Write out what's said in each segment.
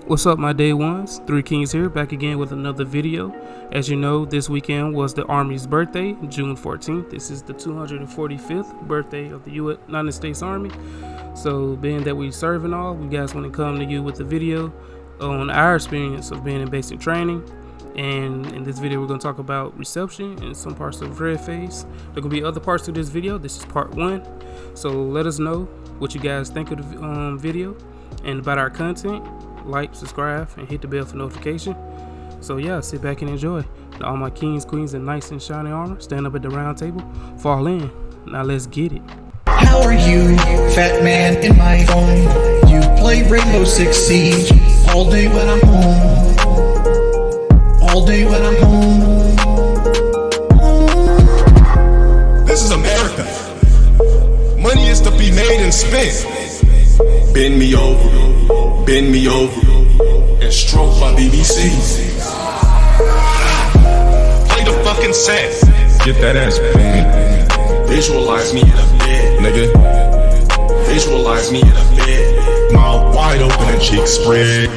What's up, my day ones? 3 Kings here, back again with another video. As you know, this weekend was the Army's birthday, June 14th. This is the 245th birthday of the United States Army. So, being that we serve and all, we guys want to come to you with a video on our experience of being in basic training. And in this video, we're going to talk about reception and some parts of red phase. There will be other parts to this video. This is part 1. So, let us know what you guys think of the video and about our content. Like, subscribe, and hit the bell for notification. So yeah, sit back and enjoy. All my kings, queens, and knights in shining armor, stand up at the round table, fall in. Now let's get it. How are you, fat man in my phone? You play Rainbow Six Siege all day when I'm home. All day when I'm home. This is America. Money is to be made and spent. Bend me over, and stroke my BBC. Play the fucking set. Get that ass bang. Visualize me in a bed, nigga. Visualize me in a bed. Mouth wide open and cheeks spread.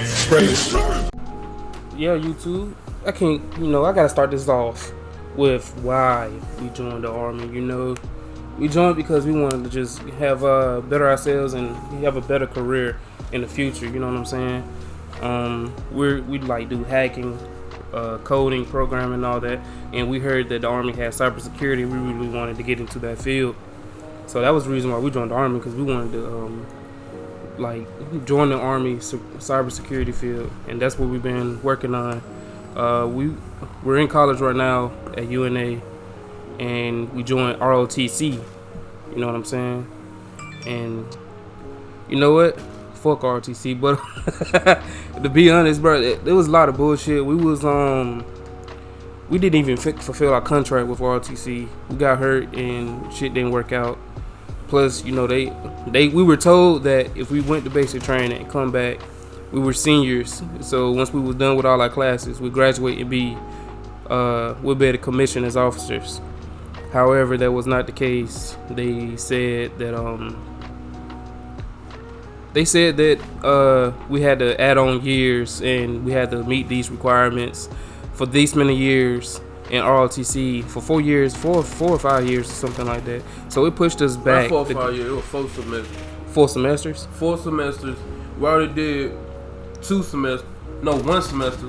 Yeah, YouTube. I gotta start this off with why we joined the Army. We joined because we wanted to just have better ourselves and have a better career in the future. You know what I'm saying? We like do hacking, coding, programming, and all that. And we heard that the Army had cybersecurity. We really wanted to get into that field. So that was the reason why we joined the Army, because we wanted to join the Army cybersecurity field, and that's what we've been working on. We're in college right now at UNA, and we joined ROTC. You know what I'm saying? And you know what? Fuck ROTC, but to be honest, bro, there was a lot of bullshit. We didn't even fulfill our contract with ROTC. We got hurt and shit didn't work out. Plus, we were told that if we went to basic training and come back, we were seniors. So once we was done with all our classes, we'd graduate and we'd be at a commission as officers. However, that was not the case. They said that we had to add on years and we had to meet these requirements for these many years in ROTC for 4 years, four or 5 years or something like that. So it pushed us back. 4 or 5 years. It was 4 semesters. 4 semesters? 4 semesters. We already did 1 semester.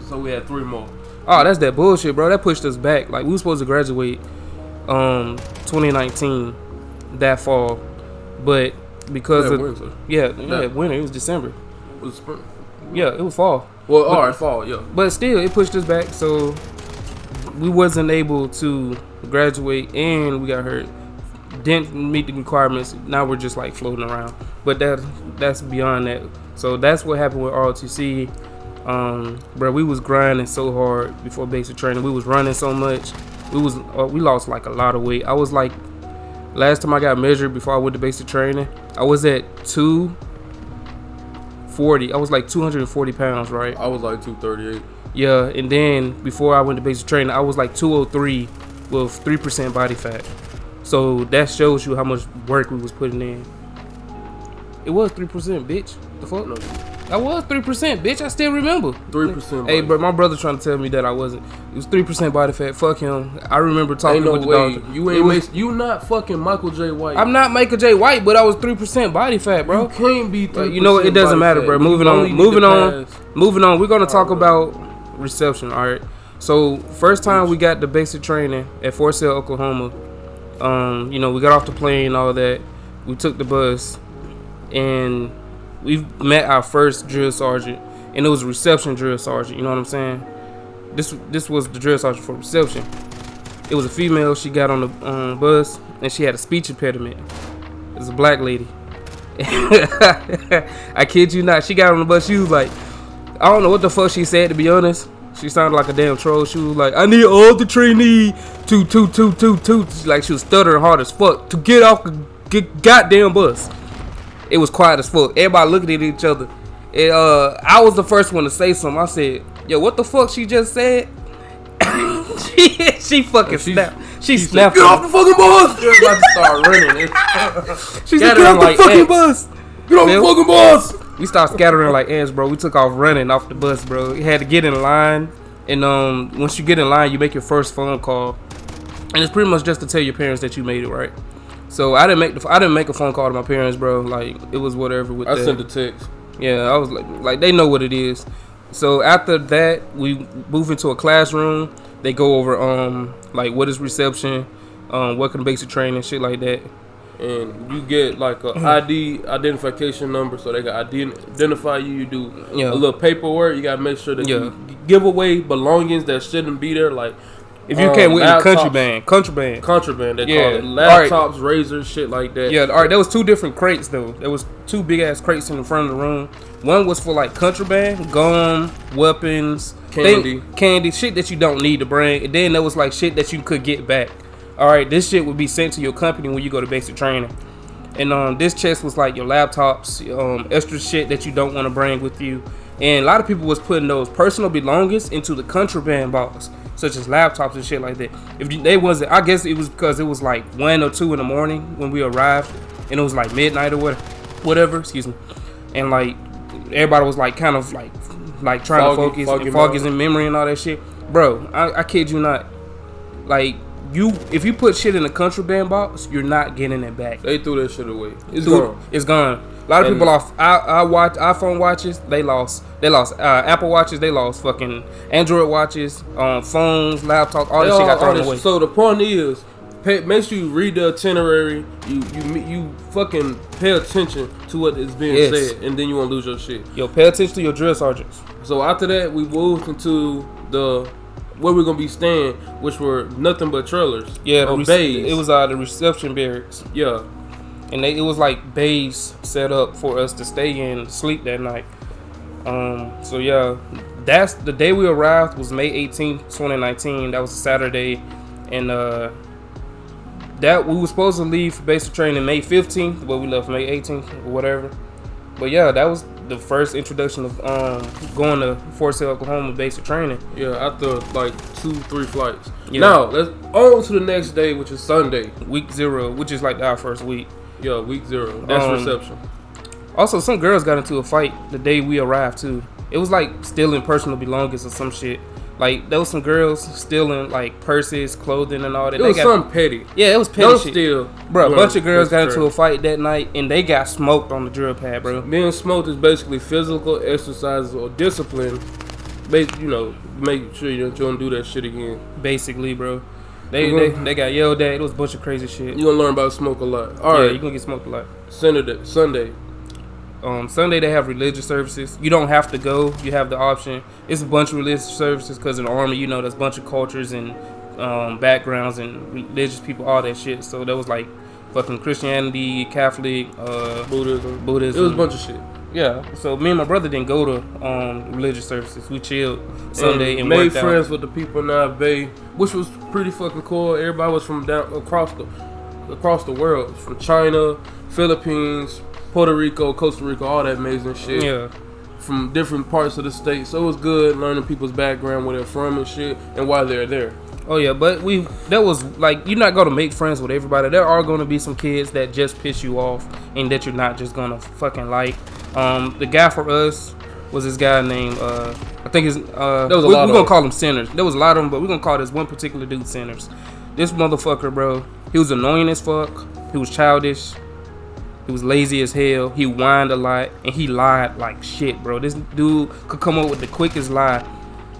So we had 3 more. Oh, that's that bullshit, bro. That pushed us back. Like, we were supposed to graduate 2019 that fall, but because of winter. Winter. It was December. It was spring. Yeah, it was fall. Well, alright, fall. Yeah. But still, it pushed us back, so we wasn't able to graduate, and we got hurt. Didn't meet the requirements. Now we're just like floating around. But that's beyond that. So that's what happened with ROTC. Bro, we was grinding so hard before basic training. We was running so much. We lost like a lot of weight. I was like, last time I got measured before I went to basic training, I was at 240. I was like 240 pounds, right? I was like 238. Yeah, and then before I went to basic training, I was like 203 with 3% body fat. So that shows you how much work we was putting in. It was 3%, bitch. The fuck? No. I was 3%, bitch. I still remember. 3%. Hey, but my brother trying to tell me that I wasn't. It was 3% body fat. Fuck him. I remember talking with the doctor. You not fucking Michael J. White. I'm not Michael J. White, but I was 3% body fat, bro. You can't be 3%. You know what? It doesn't matter, bro. Moving on. Moving on. We're gonna talk about reception. All right. So first time we got the basic training at Fort Sill, Oklahoma. We got off the plane, all that. We took the bus, and we met our first drill sergeant, and it was a reception drill sergeant. You know what I'm saying? This was the drill sergeant for reception. It was a female. She got on the bus, and she had a speech impediment. It was a black lady. I kid you not. She got on the bus. She was like, I don't know what the fuck she said, to be honest. She sounded like a damn troll. She was like, I need all the trainee to. Like, she was stuttering hard as fuck to get off the goddamn bus. It was quiet as fuck. Everybody looking at each other. And, I was the first one to say something. I said, yo, what the fuck she just said? she fucking snapped. She snapped. Get off the fucking bus! You're about to start running. She said, get off the fucking bus! Get off the fucking bus! We stopped scattering like ants, bro. We took off running off the bus, bro. You had to get in line, and once you get in line, you make your first phone call, and it's pretty much just to tell your parents that you made it, right? So I didn't make a phone call to my parents, bro. Like it was whatever with that. I sent a text. Yeah, I was like they know what it is. So after that, we move into a classroom. They go over like what is reception, welcome to basic training, shit like that. And you get like a ID identification number, so they got identify you. You do a little paperwork. You gotta make sure that you give away belongings that shouldn't be there. Like if you can't with contraband. They call it laptops, razors, shit like that. Yeah, all right. There was 2 different crates though. There was 2 big ass crates in the front of the room. One was for like contraband, gum, weapons, candy, shit that you don't need to bring. And then there was like shit that you could get back. All right, this shit would be sent to your company when you go to basic training. And this chest was like your laptops, extra shit that you don't want to bring with you. And a lot of people was putting those personal belongings into the contraband box, such as laptops and shit like that. I guess it was because it was like 1 or 2 in the morning when we arrived, and it was like midnight or whatever. Excuse me. And like everybody was like kind of like trying to focus in memory and all that shit. Bro, I kid you not. Like if you put shit in a contraband box, you're not getting it back. They threw that shit away. It's gone. A lot of people lost iPhone watches. They lost Apple watches. They lost fucking Android watches, phones, laptops. All this shit got thrown away. So the point is, make sure you read the itinerary. You fucking pay attention to what is being said, and then you won't lose your shit. Yo, pay attention to your drill sergeants. So after that, we moved into where we're gonna be staying, which were nothing but trailers. Yeah, bays. It was the reception barracks. Yeah, and it was like bays set up for us to stay in, sleep that night. So yeah, that's the day we arrived was May 18th, 2019. That was a Saturday, and that we were supposed to leave for basic training May 15th, but we left May 18th or whatever. But yeah, that was the first introduction of going to Fort Sill, Oklahoma basic training. Yeah, after like 2-3 flights. Yeah. Now let's on to the next day, which is Sunday, week 0, which is like our first week. Yeah, week 0. That's reception. Also, some girls got into a fight the day we arrived too. It was like stealing personal belongings or some shit. Like there was some girls stealing like purses, clothing, and all that. It was something petty. Yeah, it was petty. Don't shit. steal, bro. A bunch of girls got into a fight that night, and they got smoked on the drill pad, bro. Being smoked is basically physical exercises or discipline. Make sure you don't do that shit again. Basically, bro. They got yelled at. It was a bunch of crazy shit. You gonna learn about smoke a lot. All right, you gonna get smoked a lot. Sunday. Sunday they have religious services. You don't have to go. You have the option. It's a bunch of religious services because in the Army, there's a bunch of cultures and backgrounds and religious people, all that shit. So there was like fucking Christianity, Catholic, Buddhism. It was a bunch of shit. Yeah. So me and my brother didn't go to religious services. We chilled Sunday and made worked friends out with the people in our bay, which was pretty fucking cool. Everybody was from down across the world, from China, Philippines, Puerto Rico, Costa Rica, all that amazing shit. Yeah. From different parts of the state. So it was good learning people's background, where they're from and shit, and why they're there. Oh yeah, but that was like, you're not gonna make friends with everybody. There are gonna be some kids that just piss you off and that you're not just gonna fucking like. The guy for us was this guy named I think his we're gonna call him Sinners. There was a lot of them, but we're gonna call this one particular dude Sinners. This motherfucker, bro, he was annoying as fuck. He was childish. He was lazy as hell. He whined a lot, and he lied like shit, bro. This dude could come up with the quickest lie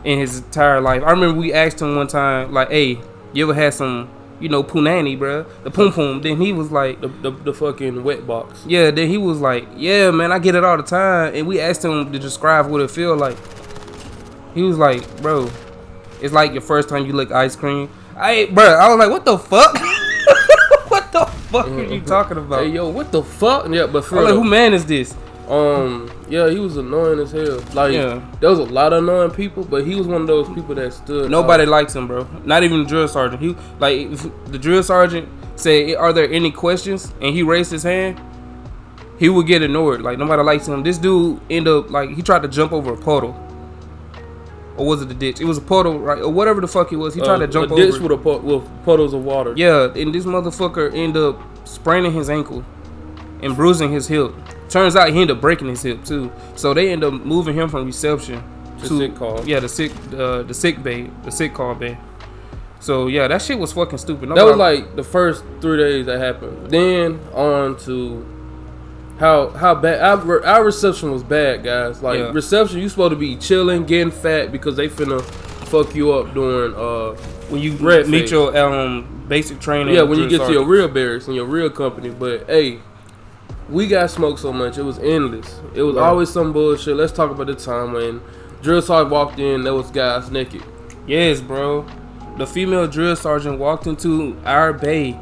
in his entire life. I remember we asked him one time, like, "Hey, you ever had some, punani, bro? The pum pum?" Then he was like, "The fucking wet box." Yeah. Then he was like, "Yeah, man, I get it all the time." And we asked him to describe what it feel like. He was like, "Bro, it's like your first time you lick ice cream." I was like, "What the fuck?" What the fuck are you talking about? Hey, yo, what the fuck? Yeah, but for real, like, who man is this? Yeah, he was annoying as hell. Like, there was a lot of annoying people, but he was one of those people that stood. Nobody likes him, bro. Not even the drill sergeant. He if the drill sergeant said, "Are there any questions?" and he raised his hand, he would get ignored. Like, nobody likes him. This dude ended up like, he tried to jump over a puddle. Or was it a ditch? It was a puddle, right? Or whatever the fuck it was. He tried to jump over. A ditch with puddles of water. Yeah, and this motherfucker ended up spraining his ankle and bruising his hip Turns out he ended up breaking his hip too. So they end up moving him from reception to sick call. Yeah, the sick bay, the sick call bay. So yeah, that shit was fucking stupid. That was like the first 3 days that happened. Then on to how bad our reception was bad, guys. Like reception, you supposed to be chilling, getting fat because they finna fuck you up during when you meet your basic training. Yeah, when you get to your real barracks and your real company. But hey, we got smoked so much, it was endless. It was always some bullshit. Let's talk about the time when drill sergeant walked in, there was guys naked. Yes, bro. The female drill sergeant walked into our bay,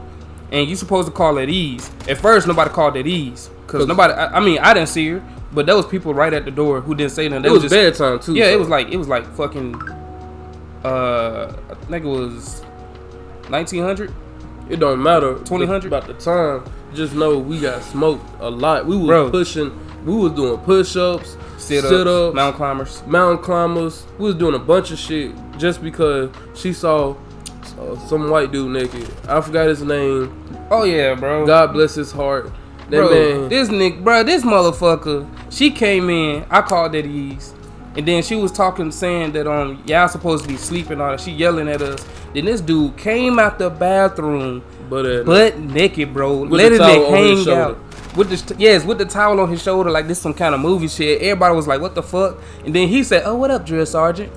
and you supposed to call at ease. At first, nobody called at ease because nobody. I mean, I didn't see her, but there was people right at the door who didn't say nothing. It was just bedtime too. Yeah, so. it was like fucking. I think it was 1900. It don't matter. 2000 about the time. Just know we got smoked a lot. We was pushing. We was doing push-ups, sit-ups, mountain climbers. We was doing a bunch of shit just because she saw some white dude naked. I forgot his name. Oh yeah, bro. God bless his heart. That bro, man. This motherfucker. She came in. I called at ease, and then she was talking, saying that y'all supposed to be sleeping. All that. She yelling at us. Then this dude came out the bathroom, butt naked, bro. Literally hang out. With the towel on his shoulder, like this some kind of movie shit. Everybody was like, "What the fuck?" And then he said, "Oh, what up, drill sergeant?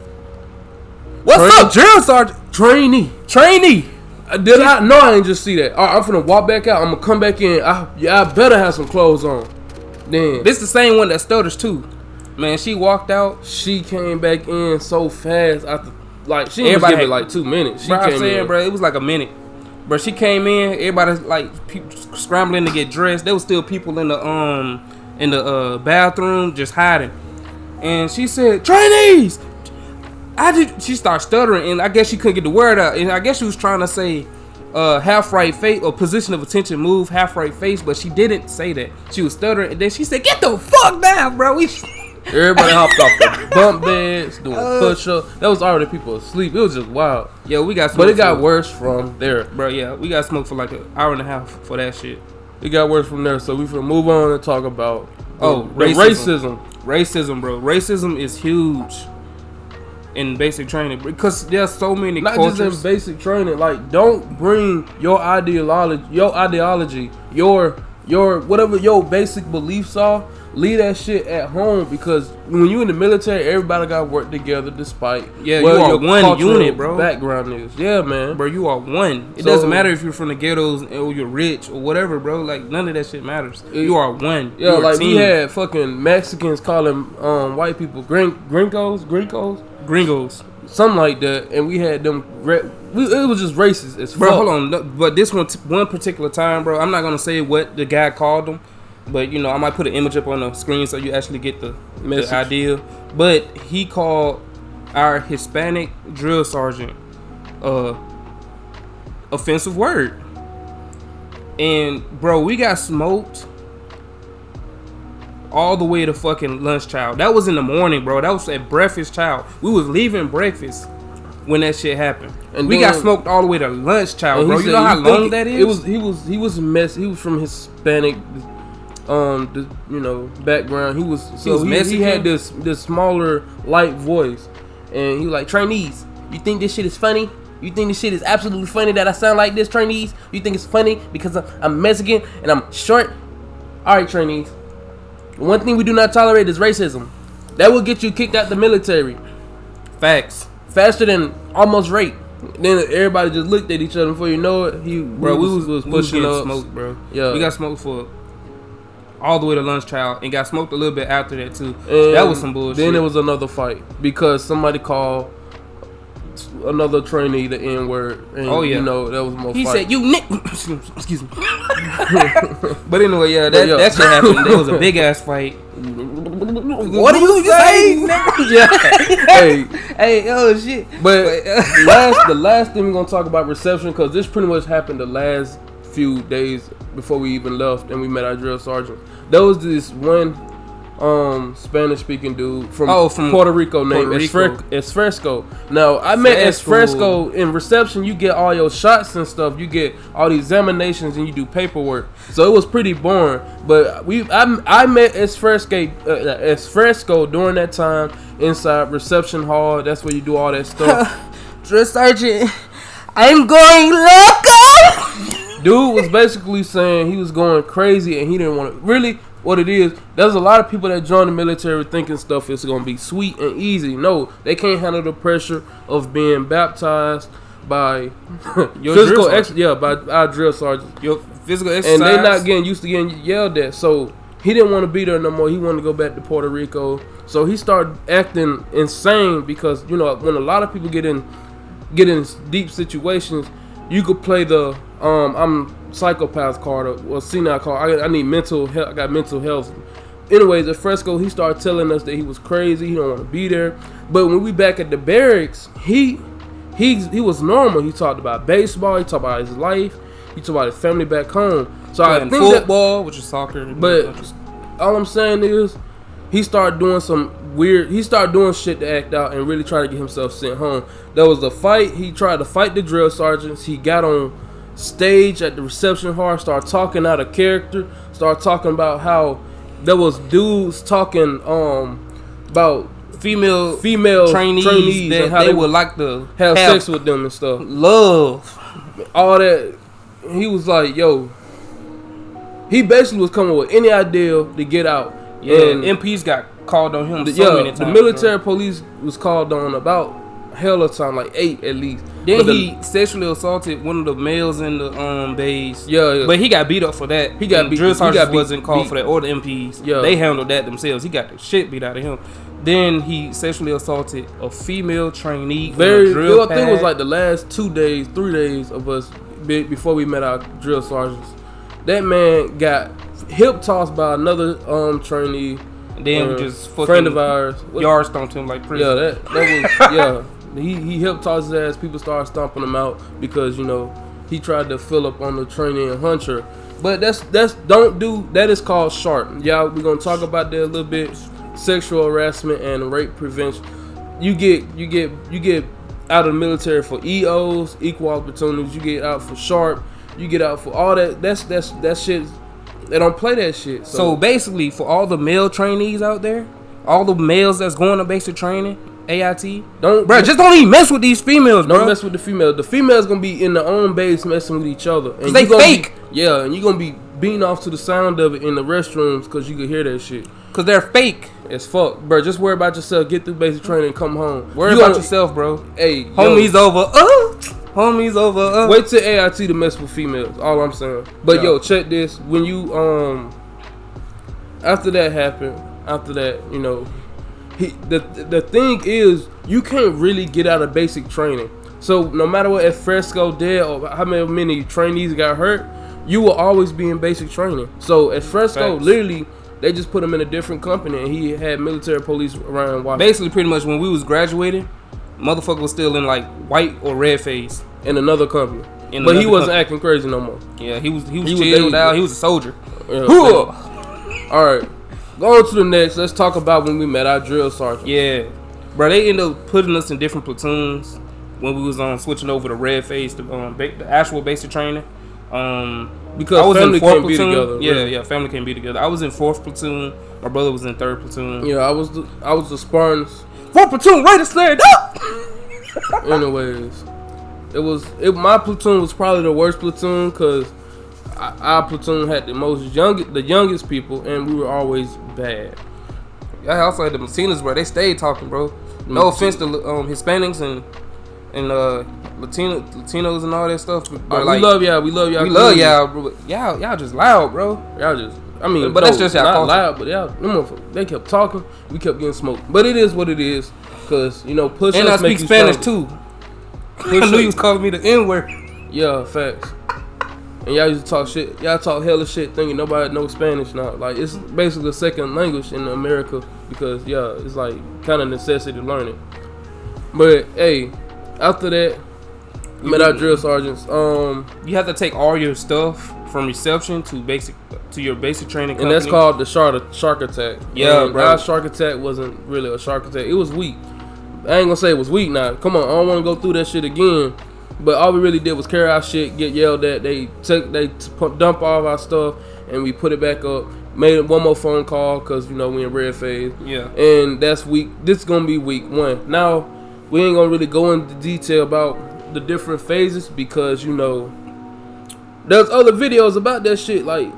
What's up, drill sergeant? Trainee." Did I? No, I ain't just see that. All right, I'm finna walk back out. I'm gonna come back in. I better have some clothes on. Then this the same one that stutters too. Man, she walked out. She came back in so fast. Like she didn't give it like 2 minutes. Bro, I'm saying, bro, it was like a minute. But she came in, everybody like scrambling to get dressed. There was still people in the bathroom just hiding. And she said, "Trainees!" She started stuttering, and I guess she couldn't get the word out. And I guess she was trying to say half right face or position of attention move, half right face, but she didn't say that. She was stuttering, and then she said, "Get the fuck down, bro." Everybody hopped off the bunk beds, doing push-ups. That was already people asleep. It was just wild. Yeah, we got smoked. But it got worse from there. Bro, yeah, we got smoked for like an hour and a half for that shit. It got worse from there, so we finna move on and talk about racism. Racism, bro. Racism is huge in basic training because there's so many cultures. Not just in basic training. Like, don't bring your ideology, your whatever your basic beliefs are. Leave that shit at home because when you in the military, everybody got to work together despite you are one unit, bro. Background is man, bro. You are one. It doesn't matter if you're from the ghettos or you're rich or whatever, bro. Like none of that shit matters. You are one. Yeah, like we had fucking Mexicans calling white people gringos, something like that, and we had them. It was just racist as fuck. Bro, hold on. But this one particular time, bro, I'm not gonna say what the guy called them. But, I might put an image up on the screen so you actually get the idea. But he called our Hispanic drill sergeant offensive word. And, bro, we got smoked all the way to fucking lunch, child. That was in the morning, bro. That was at breakfast, child. We was leaving breakfast when that shit happened. And we got smoked all the way to lunch, child, bro. You know how long that is? He was from Hispanic background. He had this smaller, light voice, and he was like, "Trainees, you think this shit is funny? You think this shit is absolutely funny that I sound like this, trainees? You think it's funny because I'm Mexican and I'm short? All right, trainees. One thing we do not tolerate is racism. That will get you kicked out the military. Facts. Faster than almost rape." Then everybody just looked at each other. Before you know it, we was pushing up. Smoked, bro. Yeah, we got smoked for all the way to lunch, child, and got smoked a little bit after that too. And that was some bullshit. Then it was another fight because somebody called another trainee the N-word. And, that was more. He fight. said, "You nick." Excuse me. But anyway, that shit happened. There was a big ass fight. What are you saying? Hey, oh shit. But the last thing we're gonna talk about reception, because this pretty much happened the last few days before we even left and we met our drill sergeant. There was this one Spanish speaking dude from Puerto Rico named Esfresco. Now I met Esfresco in reception. You get all your shots and stuff. You get all the examinations and you do paperwork. So it was pretty boring. But I met Esfresco during that time inside reception hall. That's where you do all that stuff. Drill Sergeant, I'm going loco. Dude was basically saying he was going crazy and he didn't want to. Really, what it is, there's a lot of people that join the military thinking stuff is going to be sweet and easy. No, they can't handle the pressure of being baptized by your physical by our drill sergeants. Your physical exercise. And they're not getting used to getting yelled at. So he didn't want to be there no more. He wanted to go back to Puerto Rico. So he started acting insane because, when a lot of people get in deep situations, you could play the I'm psychopath card or senile card. I need mental health. I got mental health. Anyways, at Fresco, he started telling us that he was crazy. He don't want to be there. But when we back at the barracks, he was normal. He talked about baseball. He talked about his life. He talked about his family back home. So I think football, which is soccer. But all I'm saying is, he started doing shit to act out and really try to get himself sent home. There was a fight. He tried to fight the drill sergeants. He got on stage at the reception hall, started talking out of character, started talking about how there was dudes talking about female trainees that and how they would like to have sex with them and stuff. Love. All that. He was like, yo, he basically was coming with any idea to get out. Yeah, and MPs got called on him many times. The military police was called on about hell of time, like 8 at least. Then he sexually assaulted one of the males in the base. Yeah. But he got beat up for that. He got beat. Drill sergeant wasn't called for that, or the MPs. Yeah. They handled that themselves. He got the shit beat out of him. Then he sexually assaulted a female trainee. I think it was like the last 3 days of us before we met our drill sergeants. That man got hip tossed by another trainee. And then just fucking friend of ours yard stomped him like prison. Yeah, that was He hip tossed his ass. People started stomping him out because he tried to fill up on the trainee and hunter. But that is called sharp. Yeah, we're gonna talk about that a little bit. Sexual harassment and rape prevention. You get out of the military for EOs, equal opportunities. You get out for sharp. You get out for all that. That shit. They don't play that shit. So basically, for all the male trainees out there, all the males that's going to basic training, AIT, just don't even mess with these females, bro. Don't mess with the females. The females gonna be in their own base messing with each other. And they fake. And you gonna be beating off to the sound of it in the restrooms because you can hear that shit. Cause they're fake as fuck, bro. Just worry about yourself. Get through basic training and come home. Worry about yourself, bro. Hey, homies over. Homies over. Wait till AIT to mess with females. All I'm saying. But check this. When you after that happened, the thing is you can't really get out of basic training. So no matter what if Fresco did or how many trainees got hurt, you will always be in basic training. So at Fresco, literally, they just put him in a different company, and he had military police around watching. Basically, pretty much when we was graduating, motherfucker was still in like white or red phase in another company. But he wasn't acting crazy no more. Yeah, he was chilled out. He was a soldier. Yeah, all right, go on to the next. Let's talk about when we met our drill sergeant. Yeah, bro, they ended up putting us in different platoons when we was switching over to red phase to the actual basic training. Because I was family in 4th platoon. Be together. Yeah, family can't be together. I was in 4th platoon. My brother was in 3rd platoon. Yeah, I was the Spartans. 4th platoon, right to stand up. Anyways, my platoon was probably the worst platoon because our platoon had the youngest people, and we were always bad. I also had the Latinas, bro. They stayed talking, bro. No offense to Hispanics and Latinos and all that stuff. But we love y'all. We love y'all, bro. Y'all just loud, bro. But that's just y'all culture. Loud, but they kept talking. We kept getting smoked. But it is what it is, cause push-ups. And I speak Spanish too. I knew you was calling me the N-word. Yeah, facts. And y'all used to talk shit. Y'all talk hella shit thinking nobody knows Spanish now. Like, it's basically a second language in America because, it's like kind of necessity to learn it. But, hey, after that, met our drill sergeants. You have to take all your stuff from reception to basic to your basic training and company. that's called the shark attack. Yeah, bro. Our shark attack wasn't really a shark attack. It was weak. I ain't gonna say it was weak now. Come on, I don't want to go through that shit again. But all we really did was carry our shit, get yelled at. They dump all of our stuff, and we put it back up. Made one more phone call because we in red phase. Yeah. And that's week. This is gonna be week 1. Now we ain't gonna really go into detail about the different phases because there's other videos about that shit. Like,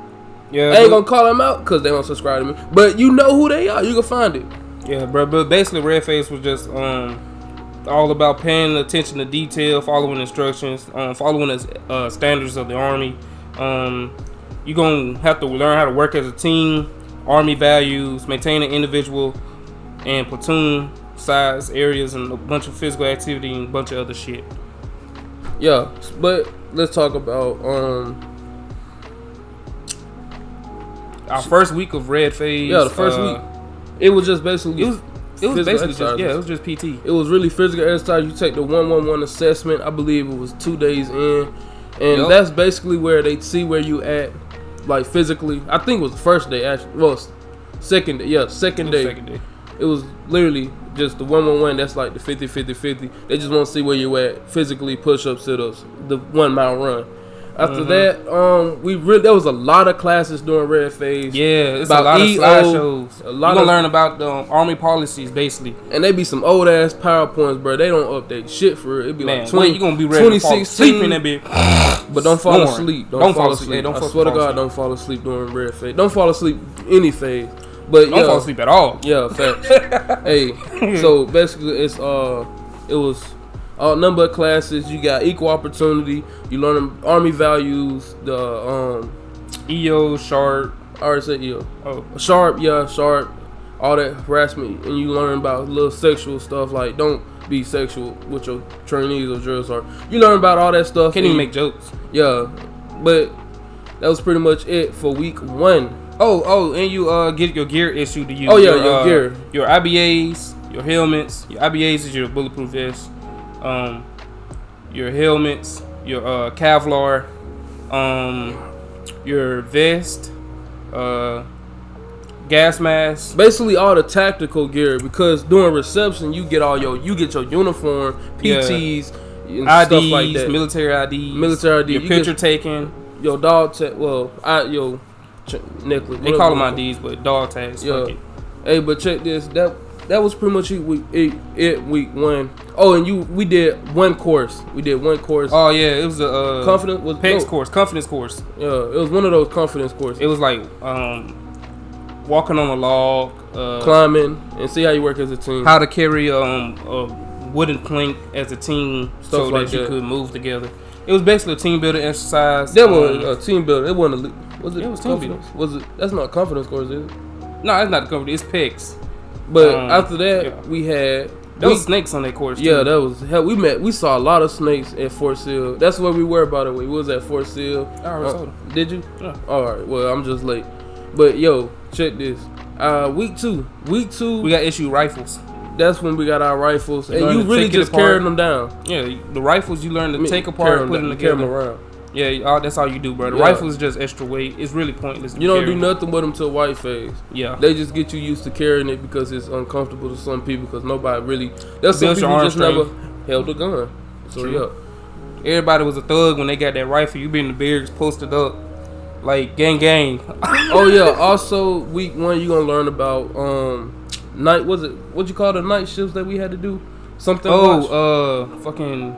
yeah, I ain't gonna call them out because they don't subscribe to me. But you know who they are. You can find it. Yeah, bro. But basically, red phase was just all about paying attention to detail, following instructions, following the standards of the Army. You're going to have to learn how to work as a team, Army values, maintain an individual and platoon size areas, and a bunch of physical activity and a bunch of other shit. Yeah, but let's talk about our first week of red phase. Yeah, the first week. It was just basically... It was basically just, it was just PT. It was really physical exercise. You take the 111 assessment. I believe it was 2 days in. And that's basically where they see where you at, like physically. I think it was the first day, actually. Well, second day. Yeah, second day. It was literally just the 111. That's like the 50-50-50. They just want to see where you at physically, push-ups, sit-ups, the 1 mile run. After that, there was a lot of classes during red phase. Yeah, it's about a lot of slideshows. You're gonna learn about the Army policies, basically. And they be some old ass PowerPoints, bro. They don't update shit for it. It be like 20, you gonna be ready to fall asleep in that bitch. But don't fall asleep. Don't fall asleep. Hey, I swear to God, don't fall asleep during red phase. Don't fall asleep any phase. But don't fall asleep at all. Yeah, facts. Hey, so basically, it was number of classes. You got equal opportunity. You learn Army values. The EO, sharp. I already said EO. Oh, sharp. Yeah, sharp. All that harassment, and you learn about little sexual stuff. Like, don't be sexual with your trainees or drill sergeant. You learn about all that stuff. Can't even make jokes. Yeah, but that was pretty much it for week 1. Oh, and you get your gear issued to you. Oh yeah, your gear. Your IBAs, your helmets. Your IBAs is your bulletproof vest. Your helmets, your Kevlar, your vest, gas mask. Basically all the tactical gear, because during reception you get your uniform, PTs, and IDs, stuff like that. military ID, your picture taken, your dog tag. Well, your necklace. They call them IDs, but dog tags. Yeah. Hey, but check this. That was pretty much week 1. Oh, and we did one course. Oh yeah, it was a confidence course. Yeah, it was one of those confidence courses. It was like walking on a log, climbing, and see how you work as a team. How to carry a wooden plank as a team, so like that you could move together. It was basically a team building exercise. That was a team building. It wasn't. Was it? It was team building. Was it? That's not a confidence course, is it? No, it's not a confidence. It's PECs. But after that, we had there was snakes on that course. Yeah, that was hell. We saw a lot of snakes at Fort Sill. That's where we were, by the way. We was at Fort Sill. I already saw them. Did you? Yeah. All right. Well, I'm just late. But yo, check this. Week two, we got issued rifles. That's when we got our rifles, and you really just carried them down. Yeah, the rifles you learn to take apart and put them together. Carry them around. Yeah, that's all you do, bro. The rifle is just extra weight. It's really pointless. You don't do nothing with them till white phase. Yeah. They just get you used to carrying it because it's uncomfortable to some people, because nobody really... That's some people just never held a gun. So, true. Yeah. Everybody was a thug when they got that rifle. You be in the barracks posted up like gang. Oh, yeah. Also, week 1, you're going to learn about night... What'd you call the night shifts that we had to do? Something fucking...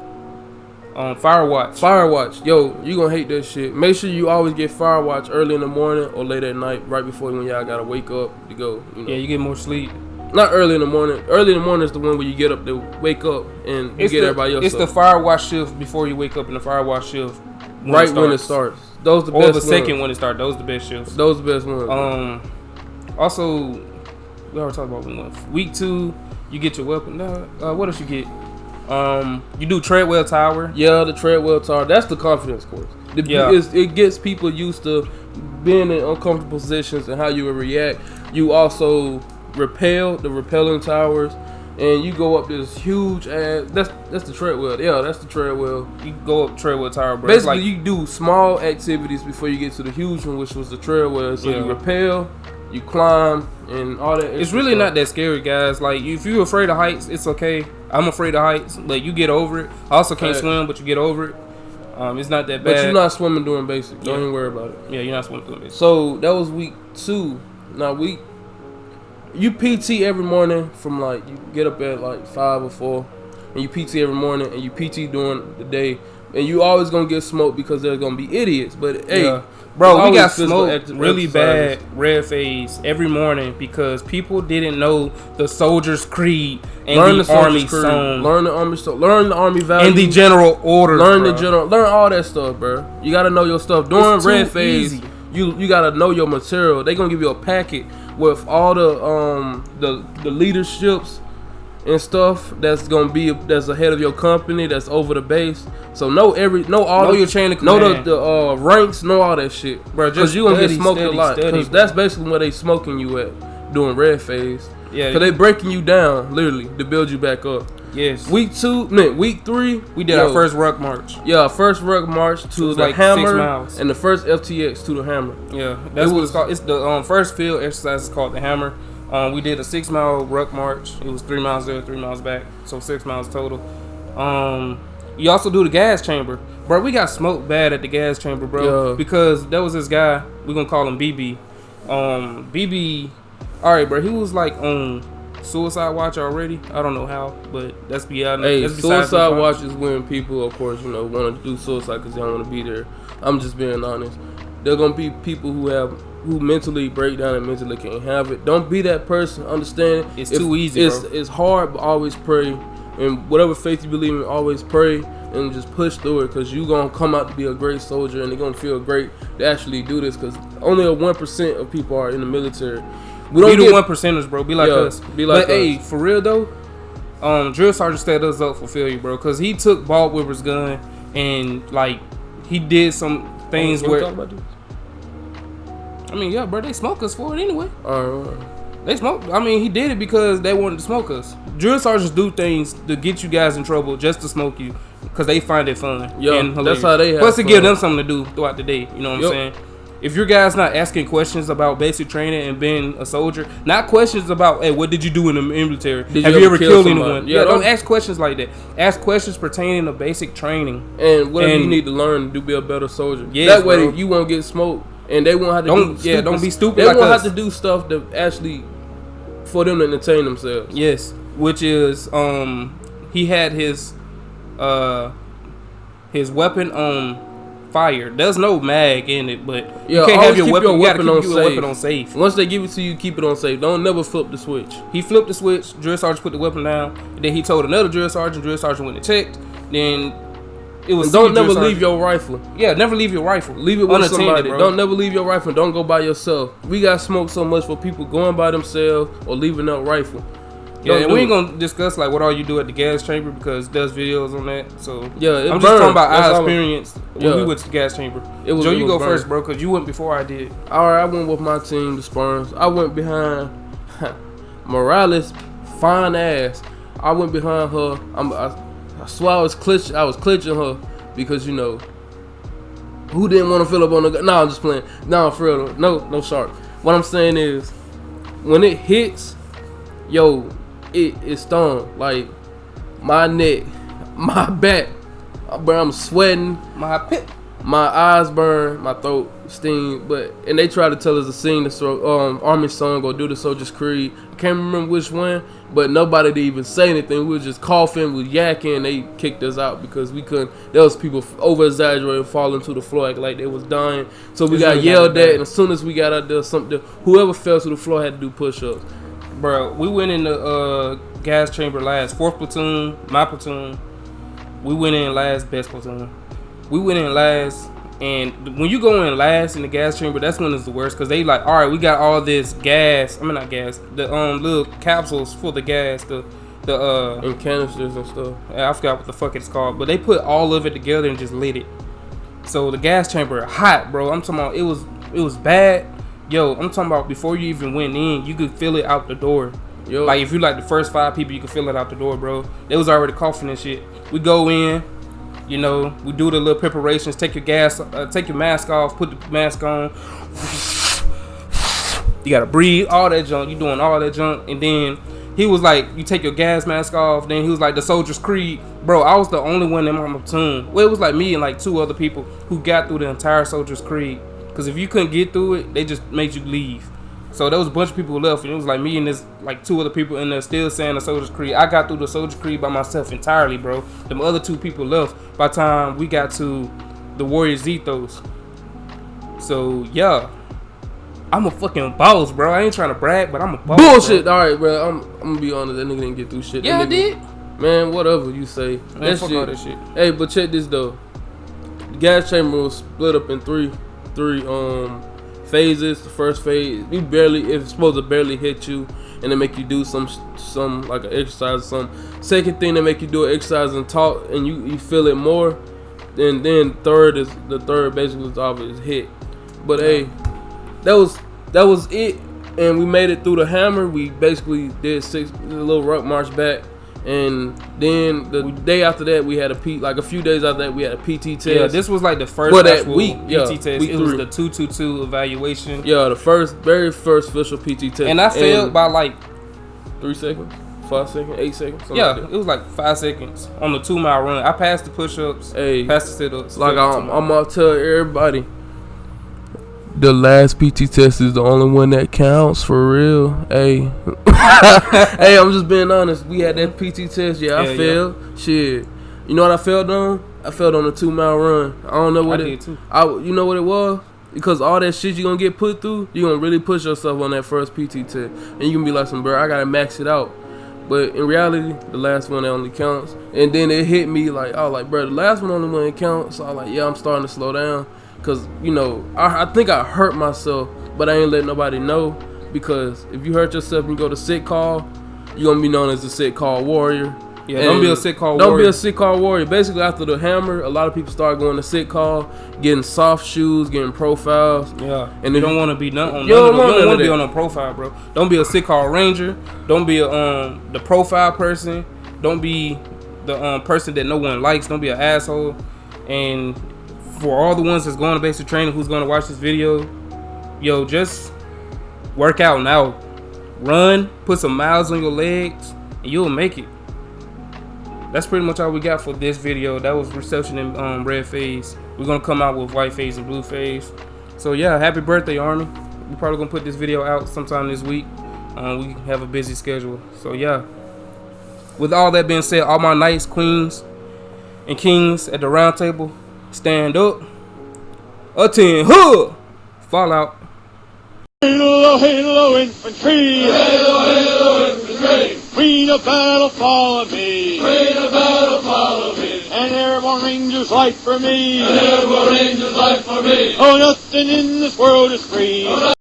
Firewatch. Firewatch. Yo, you gonna hate that shit. Make sure you always get Firewatch early in the morning or late at night, right before when y'all gotta wake up to go. Yeah, you get more sleep. Not early in the morning. Early in the morning is the one where you get up to wake up and you get everybody else. It's the Firewatch shift before you wake up, and the Firewatch shift when it starts. Those the best ones. Or the second when it starts. Those the best shifts. Those the best ones. Also, we already talked about week 2. You get your weapon. What else you get? You do treadwell tower. Yeah, the treadwell tower. That's the confidence course. It gets people used to being in uncomfortable positions and how you would react. You also rappel, the rappelling towers. and you go up this huge ass. That's the treadwell. Yeah, that's the treadwell. You go up treadwell tower, bro. Basically, you do small activities before you get to the huge one, which was the treadwell. So you rappel, you climb, and all that. It's really not that scary, guys. Like, if you're afraid of heights, it's okay. I'm afraid of heights. Like, you get over it. I also can't swim, but you get over it. It's not that bad. But you're not swimming during basic. Don't even worry about it. Yeah, you're not swimming during basic. So that was week 2. Now you PT every morning from like, you get up at like 5 or 4, and you PT every morning, and you PT during the day, and you always gonna get smoked because there's gonna be idiots. But hey, bro, we got smoked really bad red phase every morning because people didn't know the soldier's creed and learn the army song. Learn the army song. Learn the army values. And the general order. Learn all that stuff, bro. You gotta know your stuff during red phase. Easy. You gotta know your material. They gonna give you a packet with all the leaderships and stuff that's ahead of your company, that's over the base. So know your chain of command. Know the ranks, know all that shit, bro. Because you gonna get smoked a lot. Because that's basically where they smoking you at during red phase. Yeah. Because they breaking you down literally to build you back up. Yes. Week 3, we did our first ruck march. Yeah, our first ruck march to the like hammer 6 miles. And the first FTX to the hammer. Yeah, that's what it's called. It's the first field exercise is called the hammer. We did a 6 mile ruck march. It was 3 miles there, 3 miles back, so 6 miles total. You also do the gas chamber, bro. We got smoked bad at the gas chamber, bro, because there was this guy. We gonna call him BB. BB. All right, bro. He was like on suicide watch already. I don't know how, but that's beyond. Hey, suicide watch is when people, of course, want to do suicide because they don't want to be there. I'm just being honest. There gonna be people who mentally break down and mentally can't have it. Don't be that person. Understand? It's too easy, bro. It's hard, but always pray. And whatever faith you believe in, always pray and just push through it, because you gonna come out to be a great soldier, and they're gonna feel great to actually do this, because only a 1% of people are in the military. We don't be the 1%ers, bro. Be like us. Be like us. Hey, for real though, drill sergeant set us up for failure, bro, because he took Bald Whipper's gun and like he did some things where. I mean, yeah, bro, they smoke us for it anyway. They smoke. I mean, he did it because they wanted to smoke us. Drill sergeants do things to get you guys in trouble just to smoke you because they find it fun. Yeah, that's how they have Plus, to give them something to do throughout the day. You know what I'm saying? If your guys not asking questions about basic training and being a soldier, not questions about, hey, what did you do in the military? Have you ever killed anyone? Yeah, don't ask questions like that. Ask questions pertaining to basic training. And whatever you need to learn to be a better soldier. Yes, that way you won't get smoked. And they won't have to don't be stupid. They won't have to do stuff to actually for them to entertain themselves. Yes, which is he had his weapon on fire. There's no mag in it, but you can't have your weapon. You gotta keep your weapon on safe. Once they give it to you, keep it on safe. Don't never flip the switch. He flipped the switch. Drill sergeant put the weapon down. And then he told another drill sergeant. Drill sergeant went and checked. Then it was. And don't never leave your rifle. Yeah, never leave your rifle. Leave it with somebody. Bro. Don't never leave your rifle. Don't go by yourself. We got smoked so much for people going by themselves or leaving that rifle. Yeah, and we ain't gonna discuss like what all you do at the gas chamber because there's videos on that. So yeah, I'm just talking about our experience when we went to the gas chamber. Joe, you go first, bro, because you went before I did. All right, I went with my team, the Spartans. I went behind Morales, fine ass. I went behind her. I swear I was clinching her because who didn't want to fill up on the gun? No, I'm just playing. No, for real. No sharp. What I'm saying is, when it hits, it stung like my neck, my back, bro. I'm sweating, my eyes burn, my throat sting. And they try to tell us to sing the army song or do the Soldier's Creed. I can't remember which one, but nobody did even say anything. We were just coughing, we yakking. They kicked us out because we couldn't. There was people over exaggerating, falling to the floor like they was dying. So we got yelled at, and as soon as we got out there, whoever fell to the floor had to do push-ups. Bro, we went in the gas chamber last. 4th platoon, my platoon. We went in last, best platoon. We went in last, and when you go in last in the gas chamber, that's when it's the worst, because they like, all right, we got all this gas. I mean, not gas. The little capsules for the gas. And canisters and stuff. I forgot what the fuck it's called, but they put all of it together and just lit it. So the gas chamber hot, bro. I'm talking about it was bad. Yo, I'm talking about before you even went in, you could feel it out the door. Yo. Like if you like the first 5 people, you can fill it out the door, bro. They was already coughing and shit. We go in, you know, we do the little preparations. Take your mask off, put the mask on. You gotta breathe, all that junk. You doing all that junk, and then he was like, you take your gas mask off. Then he was like, the Soldier's Creed. Bro, I was the only one in my platoon. Well, it was like me and like 2 other people who got through the entire Soldier's Creed. Because if you couldn't get through it, they just made you leave. So there was a bunch of people who left, and it was like me and this like 2 other people in there still saying the Soldier's Creed. I got through the Soldier's Creed by myself entirely, bro. Them other 2 people left by the time we got to the Warriors Ethos. So yeah. I'm a fucking boss, bro. I ain't trying to brag, but I'm a boss. Bullshit. Bro. All right, bro. I'm gonna be honest. That nigga didn't get through shit. Yeah, I did. Man, whatever you say. Man, fuck all that shit. Hey, but check this though. The gas chamber was split up in three phases. The first phase, it's supposed to barely hit you, and they make you do some like an exercise or something. Second thing, they make you do an exercise and talk, and you feel it more. And then third basically is obvious hit. But hey. That was it, and we made it through the hammer. We basically did a little ruck march back, and then the day after that we had a few days after that we had a PT test. Yeah, this was like the first week PT test. It was the 222 evaluation. Yeah, the very first official PT test. And I failed by like 3 seconds, 5 seconds, 8 seconds. Yeah, like it was like 5 seconds on the 2-mile run. I passed the push-ups, passed the sit-ups. Like I'm gonna tell everybody. The last PT test is the only one that counts for real. Hey, hey, I'm just being honest. We had that PT test. Yeah, I failed. Yeah. Shit, you know what I failed on? I failed on a 2-mile run. I don't know what I did too. You know what it was? Because all that shit you gonna get put through, you gonna really push yourself on that first PT test, and you gonna be like, bro, I gotta max it out. But in reality, the last one that only counts. And then it hit me like, I was like, bro, the last one only one that counts. So I was like, yeah, I'm starting to slow down. Cause you know, I think I hurt myself, but I ain't let nobody know. Because if you hurt yourself and you go to sick call, you're gonna be known as the sick call warrior. Yeah, don't be a sick call warrior. Don't be a sick call warrior. Basically, after the hammer, a lot of people start going to sick call, getting soft shoes, getting profiles. Yeah, and you don't want to be you don't want to be on a profile, bro. Don't be a sick call ranger. Don't be the profile person. Don't be the person that no one likes. Don't be an asshole. And for all the ones that's going to basic training, who's going to watch this video, yo, just work out now. Run, put some miles on your legs, and you'll make it. That's pretty much all we got for this video. That was reception in red phase. We're going to come out with white phase and blue phase. So, yeah, happy birthday, Army. We're probably going to put this video out sometime this week. We have a busy schedule. So, yeah. With all that being said, all my knights, queens, and kings at the round table, stand up. Attend. Huh! Fall out. Halo, halo, infantry! Halo, halo, infantry! Queen of battle, follow me! Queen of battle, follow me! And airborne rangers fight for me! And airborne rangers fight for me! Oh, nothing in this world is free!